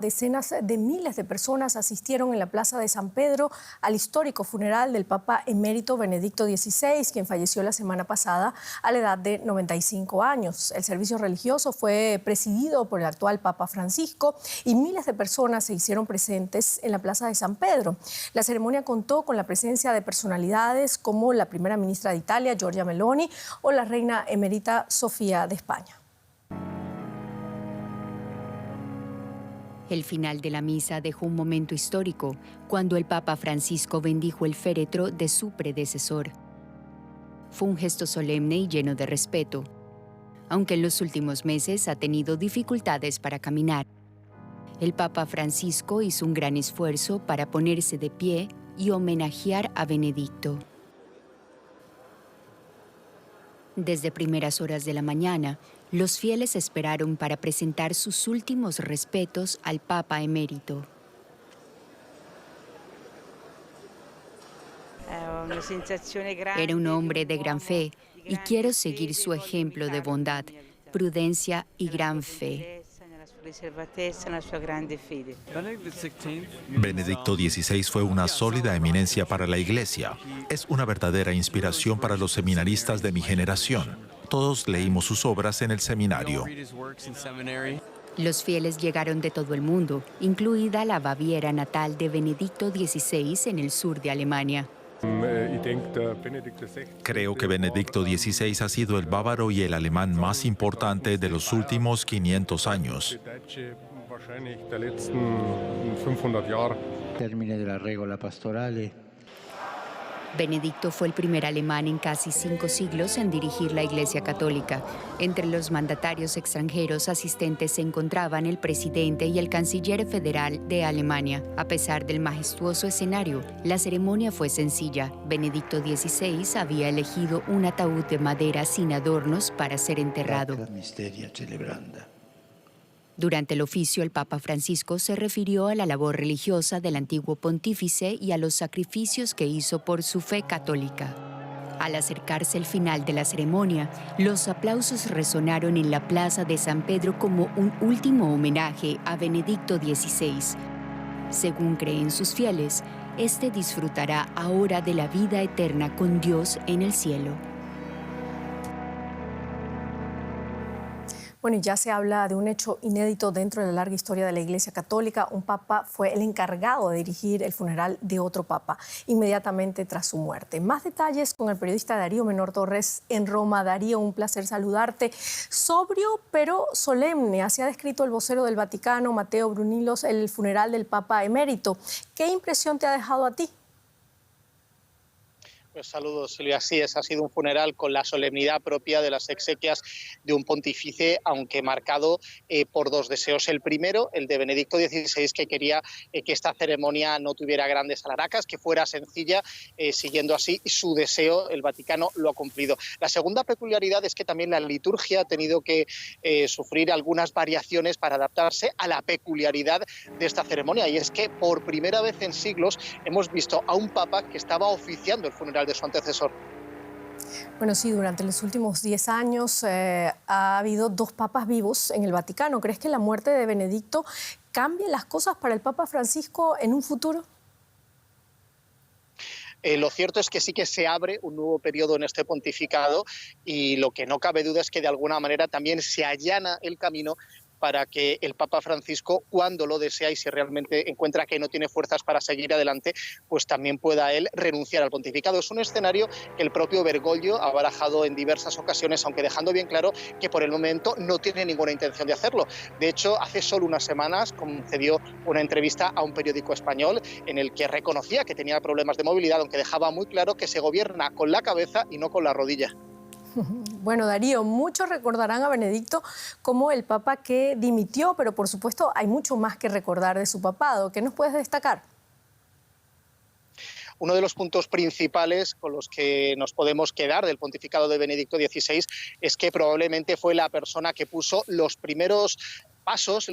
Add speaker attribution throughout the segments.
Speaker 1: Decenas de miles de personas asistieron en la Plaza de San Pedro al histórico funeral del Papa emérito Benedicto XVI, quien falleció la semana pasada a la edad de 95 años. El servicio religioso fue presidido por el actual Papa Francisco y miles de personas se hicieron presentes en la Plaza de San Pedro. La ceremonia contó con la presencia de personalidades como la primera ministra de Italia, Giorgia Meloni, o la reina emérita Sofía de España.
Speaker 2: El final de la misa dejó un momento histórico, cuando el Papa Francisco bendijo el féretro de su predecesor. Fue un gesto solemne y lleno de respeto, aunque en los últimos meses ha tenido dificultades para caminar. El Papa Francisco hizo un gran esfuerzo para ponerse de pie y homenajear a Benedicto. Desde primeras horas de la mañana, los fieles esperaron para presentar sus últimos respetos al Papa emérito. Era un hombre de gran fe y quiero seguir su ejemplo de bondad, prudencia y gran fe.
Speaker 3: Benedicto XVI fue una sólida eminencia para la Iglesia. Es una verdadera inspiración para los seminaristas de mi generación. Todos leímos sus obras en el seminario.
Speaker 2: Los fieles llegaron de todo el mundo, incluida la Baviera natal de Benedicto XVI en el sur de Alemania.
Speaker 3: Creo que Benedicto XVI ha sido el bávaro y el alemán más importante de los últimos 500 años.
Speaker 4: Termine de la regola pastorale.
Speaker 2: Benedicto fue el primer alemán en casi 5 siglos en dirigir la Iglesia Católica. Entre los mandatarios extranjeros asistentes se encontraban el presidente y el canciller federal de Alemania. A pesar del majestuoso escenario, la ceremonia fue sencilla. Benedicto XVI había elegido un ataúd de madera sin adornos para ser enterrado. Durante el oficio, el Papa Francisco se refirió a la labor religiosa del antiguo pontífice y a los sacrificios que hizo por su fe católica. Al acercarse el final de la ceremonia, los aplausos resonaron en la Plaza de San Pedro como un último homenaje a Benedicto XVI. Según creen sus fieles, este disfrutará ahora de la vida eterna con Dios en el cielo.
Speaker 1: Bueno, y ya se habla de un hecho inédito dentro de la larga historia de la Iglesia Católica. Un papa fue el encargado de dirigir el funeral de otro papa inmediatamente tras su muerte. Más detalles con el periodista Darío Menor Torres en Roma. Darío, un placer saludarte. Sobrio pero solemne, así ha descrito el vocero del Vaticano, Matteo Brunilos, el funeral del papa emérito. ¿Qué impresión te ha dejado a ti?
Speaker 5: Pues saludos, Silvia. Así es, ha sido un funeral con la solemnidad propia de las exequias de un pontífice, aunque marcado por dos deseos. El primero, el de Benedicto XVI, que quería que esta ceremonia no tuviera grandes alaracas, que fuera sencilla, siguiendo así su deseo. El Vaticano lo ha cumplido. La segunda peculiaridad es que también la liturgia ha tenido que sufrir algunas variaciones para adaptarse a la peculiaridad de esta ceremonia, y es que por primera vez en siglos hemos visto a un papa que estaba oficiando el funeral de su antecesor.
Speaker 1: Bueno, sí, durante los últimos 10 años ha habido 2 papas vivos en el Vaticano. ¿Crees que la muerte de Benedicto cambia las cosas para el Papa Francisco en un futuro?
Speaker 5: Lo cierto es que sí que se abre un nuevo periodo en este pontificado, y lo que no cabe duda es que de alguna manera también se allana el camino para que el Papa Francisco, cuando lo desea y si realmente encuentra que no tiene fuerzas para seguir adelante, pues también pueda él renunciar al pontificado. Es un escenario que el propio Bergoglio ha barajado en diversas ocasiones, aunque dejando bien claro que por el momento no tiene ninguna intención de hacerlo. De hecho, hace solo unas semanas concedió una entrevista a un periódico español en el que reconocía que tenía problemas de movilidad, aunque dejaba muy claro que se gobierna con la cabeza y no con la rodilla.
Speaker 1: Bueno, Darío, muchos recordarán a Benedicto como el papa que dimitió, pero por supuesto hay mucho más que recordar de su papado. ¿Qué nos puedes destacar?
Speaker 5: Uno de los puntos principales con los que nos podemos quedar del pontificado de Benedicto XVI es que probablemente fue la persona que puso los primeros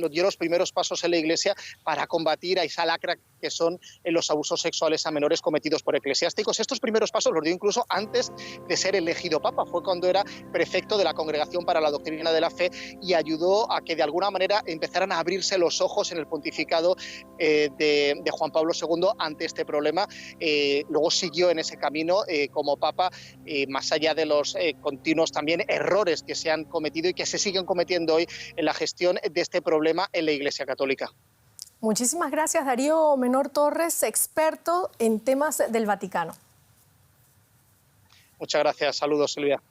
Speaker 5: dio los primeros pasos en la Iglesia para combatir a esa lacra que son los abusos sexuales a menores cometidos por eclesiásticos. Estos primeros pasos los dio incluso antes de ser elegido papa. Fue cuando era prefecto de la Congregación para la Doctrina de la Fe y ayudó a que de alguna manera empezaran a abrirse los ojos en el pontificado de Juan Pablo II ante este problema. Luego siguió en ese camino como papa, más allá de los continuos también errores que se han cometido y que se siguen cometiendo hoy en la gestión de este problema en la Iglesia Católica.
Speaker 1: Muchísimas gracias, Darío Menor Torres, experto en temas del Vaticano.
Speaker 5: Muchas gracias. Saludos, Silvia.